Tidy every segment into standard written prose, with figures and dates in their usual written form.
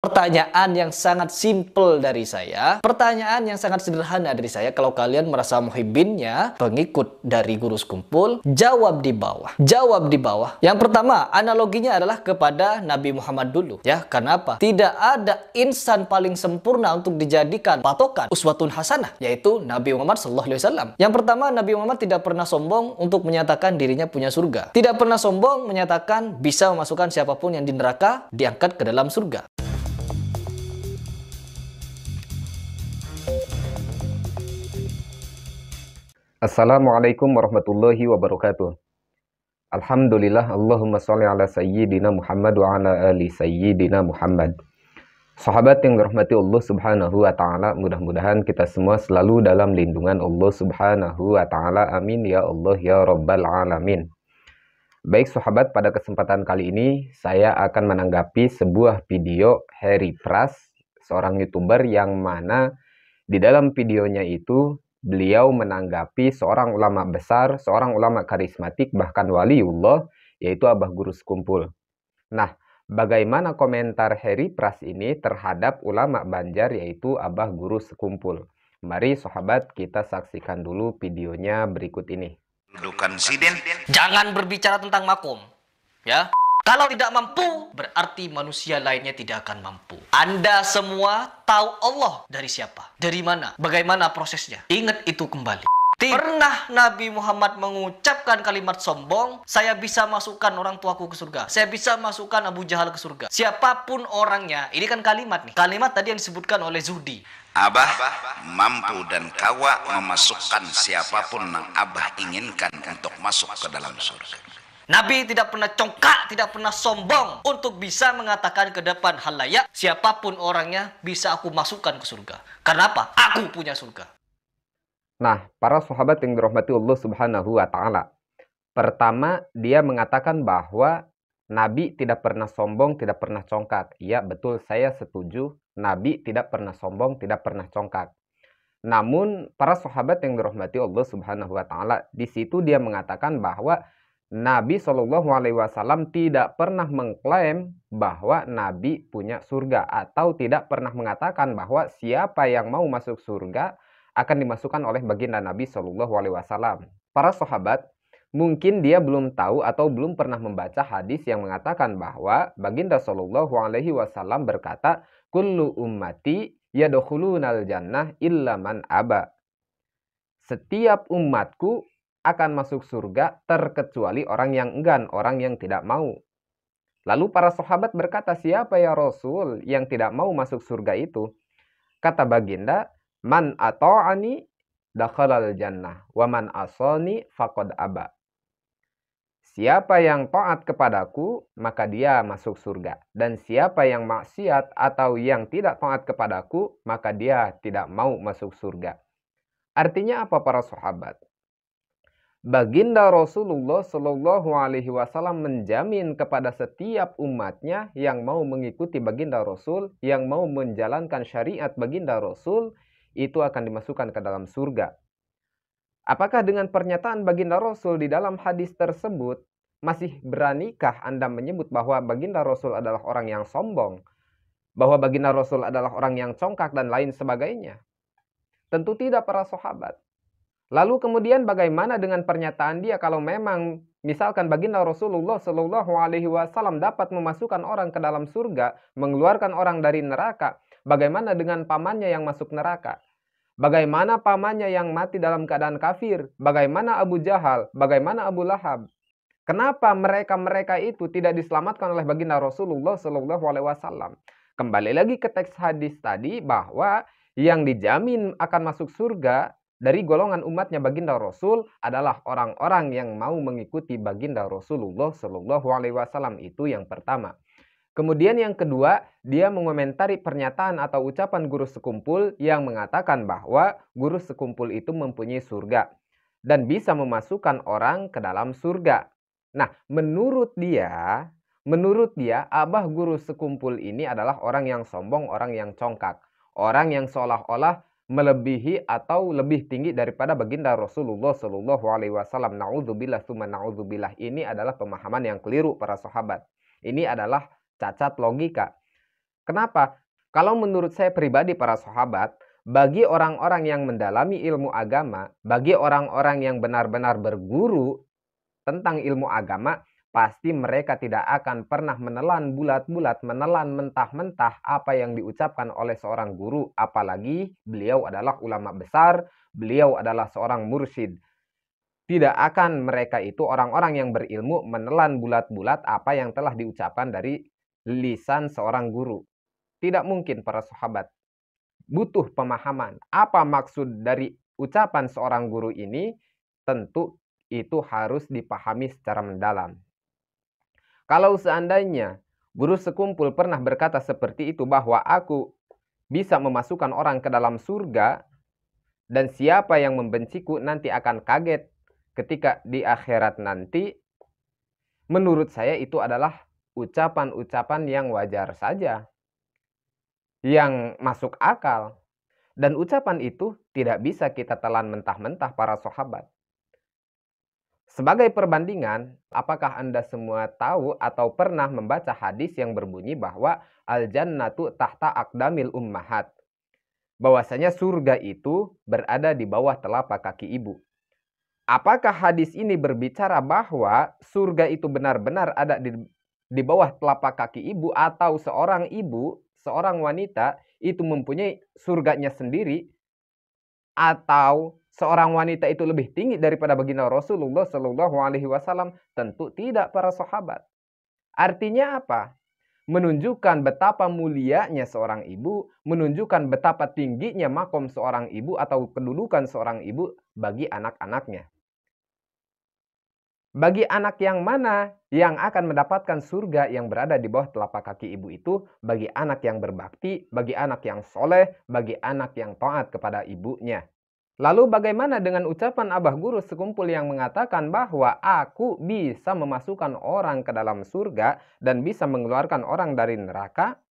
Pertanyaan yang sangat simple dari saya, pertanyaan yang sangat sederhana dari saya. Kalau kalian merasa muhibbinnya, pengikut dari Guru Sekumpul, jawab di bawah. Jawab di bawah. Yang pertama, analoginya adalah kepada Nabi Muhammad dulu. Ya, kenapa? Tidak ada insan paling sempurna untuk dijadikan patokan uswatun hasanah, yaitu Nabi Muhammad SAW. Yang pertama, Nabi Muhammad tidak pernah sombong untuk menyatakan dirinya punya surga. Tidak pernah sombong menyatakan bisa memasukkan siapapun yang di neraka diangkat ke dalam surga. Assalamualaikum warahmatullahi wabarakatuh. Alhamdulillah, Allahumma sholli ala sayyidina Muhammad wa ala ali sayyidina Muhammad. Sahabat yang dirahmati Allah Subhanahu wa taala, mudah-mudahan kita semua selalu dalam lindungan Allah Subhanahu wa taala. Amin ya Allah ya rabbal alamin. Baik sahabat, pada kesempatan kali ini saya akan menanggapi sebuah video Harry Pras, seorang YouTuber yang mana di dalam videonya itu beliau menanggapi seorang ulama besar, seorang ulama karismatik, bahkan waliullah, yaitu Abah Guru Sekumpul. Nah, bagaimana komentar Harry Pras ini terhadap ulama Banjar, yaitu Abah Guru Sekumpul? Mari sahabat, kita saksikan dulu videonya berikut ini. Jangan berbicara tentang makom, ya. Kalau tidak mampu, berarti manusia lainnya tidak akan mampu. Anda semua tahu Allah dari siapa? Dari mana? Bagaimana prosesnya? Ingat itu kembali. Pernah Nabi Muhammad mengucapkan kalimat sombong, saya bisa masukkan orang tuaku ke surga, saya bisa masukkan Abu Jahal ke surga, siapapun orangnya. Ini kan kalimat nih. Kalimat tadi yang disebutkan oleh Zuhdi. Abah mampu dan kawa memasukkan siapapun yang Abah inginkan untuk masuk ke dalam surga. Nabi tidak pernah congkak, tidak pernah sombong untuk bisa mengatakan ke depan halayak, siapapun orangnya bisa aku masukkan ke surga. Karena apa? Aku punya surga. Nah, para sahabat yang dirahmati Allah Subhanahu wa taala. Pertama, dia mengatakan bahwa Nabi tidak pernah sombong, tidak pernah congkak. Iya, betul, saya setuju. Nabi tidak pernah sombong, tidak pernah congkak. Namun, para sahabat yang dirahmati Allah Subhanahu wa taala, di situ dia mengatakan bahwa Nabi Shallallahu Alaihi Wasallam tidak pernah mengklaim bahwa Nabi punya surga, atau tidak pernah mengatakan bahwa siapa yang mau masuk surga akan dimasukkan oleh baginda Nabi Shallallahu Alaihi Wasallam. Para sahabat, mungkin dia belum tahu atau belum pernah membaca hadis yang mengatakan bahwa baginda Shallallahu Alaihi Wasallam berkata, "Kullu ummati yadkhulunal jannah illa man aba." Setiap umatku akan masuk surga terkecuali orang yang enggan, orang yang tidak mau. Lalu para sahabat berkata, siapa ya Rasul yang tidak mau masuk surga itu? Kata baginda, man ata'ani dakhalal jannah wa man asani faqad aba. Siapa yang taat kepadaku, maka dia masuk surga. Dan siapa yang maksiat atau yang tidak taat kepadaku, maka dia tidak mau masuk surga. Artinya apa para sahabat? Baginda Rasulullah Shallallahu Alaihi Wasallam menjamin kepada setiap umatnya yang mau mengikuti baginda Rasul, yang mau menjalankan syariat baginda Rasul, itu akan dimasukkan ke dalam surga. Apakah dengan pernyataan baginda Rasul di dalam hadis tersebut, masih beranikah Anda menyebut bahwa baginda Rasul adalah orang yang sombong, bahwa baginda Rasul adalah orang yang congkak dan lain sebagainya? Tentu tidak para sahabat. Lalu kemudian bagaimana dengan pernyataan dia kalau memang misalkan baginda Rasulullah Shallallahu Alaihi Wasallam dapat memasukkan orang ke dalam surga, mengeluarkan orang dari neraka? Bagaimana dengan pamannya yang masuk neraka? Bagaimana pamannya yang mati dalam keadaan kafir? Bagaimana Abu Jahal? Bagaimana Abu Lahab? Kenapa mereka itu tidak diselamatkan oleh baginda Rasulullah Shallallahu Alaihi Wasallam? Kembali lagi ke teks hadis tadi bahwa yang dijamin akan masuk surga dari golongan umatnya baginda Rasul adalah orang-orang yang mau mengikuti baginda Rasulullah Shallallahu Alaihi Wasallam. Itu yang pertama. Kemudian yang kedua, dia mengomentari pernyataan atau ucapan Guru Sekumpul yang mengatakan bahwa Guru Sekumpul itu mempunyai surga dan bisa memasukkan orang ke dalam surga. Nah, menurut dia Abah Guru Sekumpul ini adalah orang yang sombong, orang yang congkak, orang yang seolah-olah melebihi atau lebih tinggi daripada baginda Rasulullah Shallallahu Alaihi Wasallam. Naudzubillah tsumma naudzubillah. Ini adalah pemahaman yang keliru para sahabat. Ini adalah cacat logika. Kenapa? Kalau menurut saya pribadi para sahabat, bagi orang-orang yang mendalami ilmu agama, bagi orang-orang yang benar-benar berguru tentang ilmu agama, pasti mereka tidak akan pernah menelan bulat-bulat, menelan mentah-mentah apa yang diucapkan oleh seorang guru, apalagi beliau adalah ulama besar, beliau adalah seorang mursyid. Tidak akan mereka itu orang-orang yang berilmu menelan bulat-bulat apa yang telah diucapkan dari lisan seorang guru. Tidak mungkin para sahabat. Butuh pemahaman. Apa maksud dari ucapan seorang guru ini? Tentu itu harus dipahami secara mendalam. Kalau seandainya guru sekumpul pernah berkata seperti itu, bahwa aku bisa memasukkan orang ke dalam surga, dan siapa yang membenciku nanti akan kaget ketika di akhirat nanti, menurut saya itu adalah ucapan-ucapan yang wajar saja, yang masuk akal. Dan ucapan itu tidak bisa kita telan mentah-mentah para sahabat. Sebagai perbandingan, apakah Anda semua tahu atau pernah membaca hadis yang berbunyi bahwa al-jannatu tahta aqdamil ummahat? Bahwasanya surga itu berada di bawah telapak kaki ibu. Apakah hadis ini berbicara bahwa surga itu benar-benar ada di bawah telapak kaki ibu, atau seorang ibu, seorang wanita itu mempunyai surganya sendiri, atau seorang wanita itu lebih tinggi daripada baginda Rasulullah Shallallahu Alaihi Wasallam? Tentu tidak para sahabat. Artinya apa? Menunjukkan betapa mulianya seorang ibu, menunjukkan betapa tingginya makom seorang ibu atau kedudukan seorang ibu bagi anak-anaknya. Bagi anak yang mana yang akan mendapatkan surga yang berada di bawah telapak kaki ibu itu? Bagi anak yang berbakti, bagi anak yang soleh, bagi anak yang taat kepada ibunya. Lalu bagaimana dengan ucapan abah guru sekumpul yang mengatakan bahwa aku bisa memasukkan orang ke dalam surga dan bisa mengeluarkan orang dari neraka?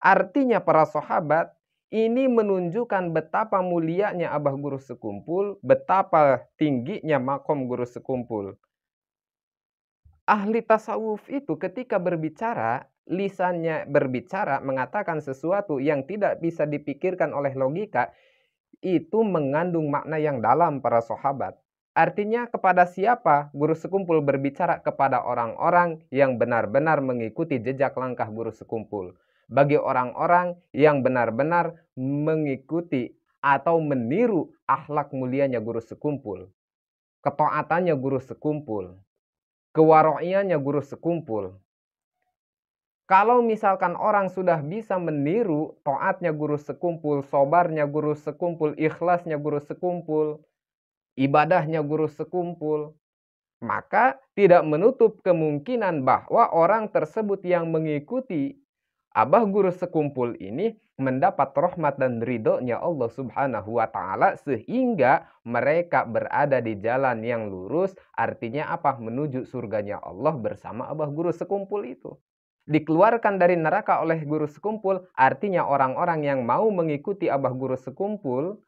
Artinya para sahabat, ini menunjukkan betapa mulianya abah guru sekumpul, betapa tingginya makom guru sekumpul. Ahli tasawuf itu ketika berbicara, lisannya berbicara mengatakan sesuatu yang tidak bisa dipikirkan oleh logika, itu mengandung makna yang dalam para sahabat. Artinya kepada siapa guru sekumpul berbicara? Kepada orang-orang yang benar-benar mengikuti jejak langkah guru sekumpul. Bagi orang-orang yang benar-benar mengikuti atau meniru akhlak mulianya guru sekumpul, ketaatannya guru sekumpul, kewaro'iannya guru sekumpul. Kalau misalkan orang sudah bisa meniru taatnya guru sekumpul, sobarnya guru sekumpul, ikhlasnya guru sekumpul, ibadahnya guru sekumpul, maka tidak menutup kemungkinan bahwa orang tersebut yang mengikuti abah guru sekumpul ini mendapat rahmat dan ridhonya Allah Subhanahu wa Ta'ala, sehingga mereka berada di jalan yang lurus. Artinya apa? Menuju surganya Allah bersama abah guru sekumpul itu. Dikeluarkan dari neraka oleh guru sekumpul, artinya orang-orang yang mau mengikuti abah guru sekumpul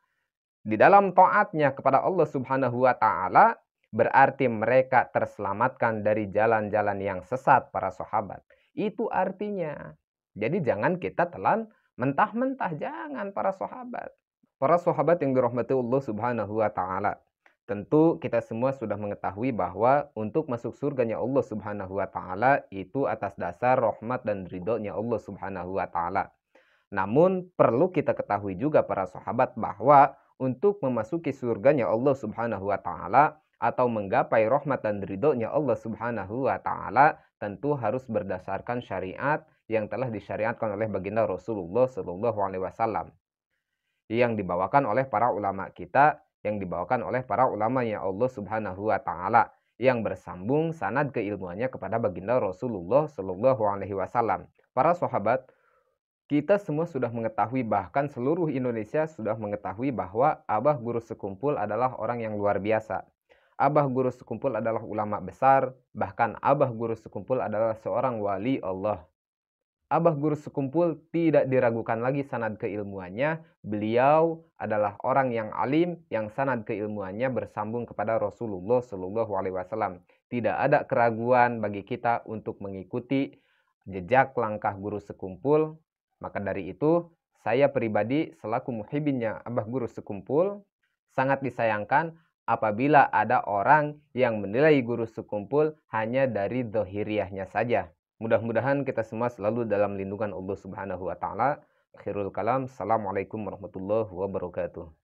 di dalam taatnya kepada Allah Subhanahu wa Ta'ala, berarti mereka terselamatkan dari jalan-jalan yang sesat para sahabat. Itu artinya. Jadi jangan kita telan mentah-mentah, jangan para sahabat. Para sahabat yang dirahmati Allah Subhanahu wa Ta'ala. Tentu kita semua sudah mengetahui bahwa untuk masuk surganya Allah Subhanahu wa Ta'ala itu atas dasar rahmat dan ridhonya Allah Subhanahu wa Ta'ala. Namun perlu kita ketahui juga para sahabat bahwa untuk memasuki surganya Allah Subhanahu wa Ta'ala atau menggapai rahmat dan ridhonya Allah Subhanahu wa Ta'ala, tentu harus berdasarkan syariat yang telah disyariatkan oleh baginda Rasulullah Shallallahu Alaihi Wasallam, yang dibawakan oleh para ulama kita, yang dibawakan oleh para ulama yang Allah Subhanahu wa Ta'ala, yang bersambung sanad keilmuannya kepada baginda Rasulullah Shallallahu Alaihi Wasallam. Para sahabat, kita semua sudah mengetahui, bahkan seluruh Indonesia sudah mengetahui bahwa abah guru sekumpul adalah orang yang luar biasa. Abah guru sekumpul adalah ulama besar, bahkan abah guru sekumpul adalah seorang wali Allah. Abah guru sekumpul tidak diragukan lagi sanad keilmuannya. Beliau adalah orang yang alim, yang sanad keilmuannya bersambung kepada Rasulullah Shallallahu Alaihi Wasallam. Tidak ada keraguan bagi kita untuk mengikuti jejak langkah guru sekumpul. Maka dari itu, saya pribadi selaku muhibinnya Abah Guru Sekumpul, sangat disayangkan apabila ada orang yang menilai guru sekumpul hanya dari zahiriahnya saja. Mudah-mudahan kita semua selalu dalam lindungan Allah Subhanahu wa taala. Akhirul kalam, assalamualaikum warahmatullahi wabarakatuh.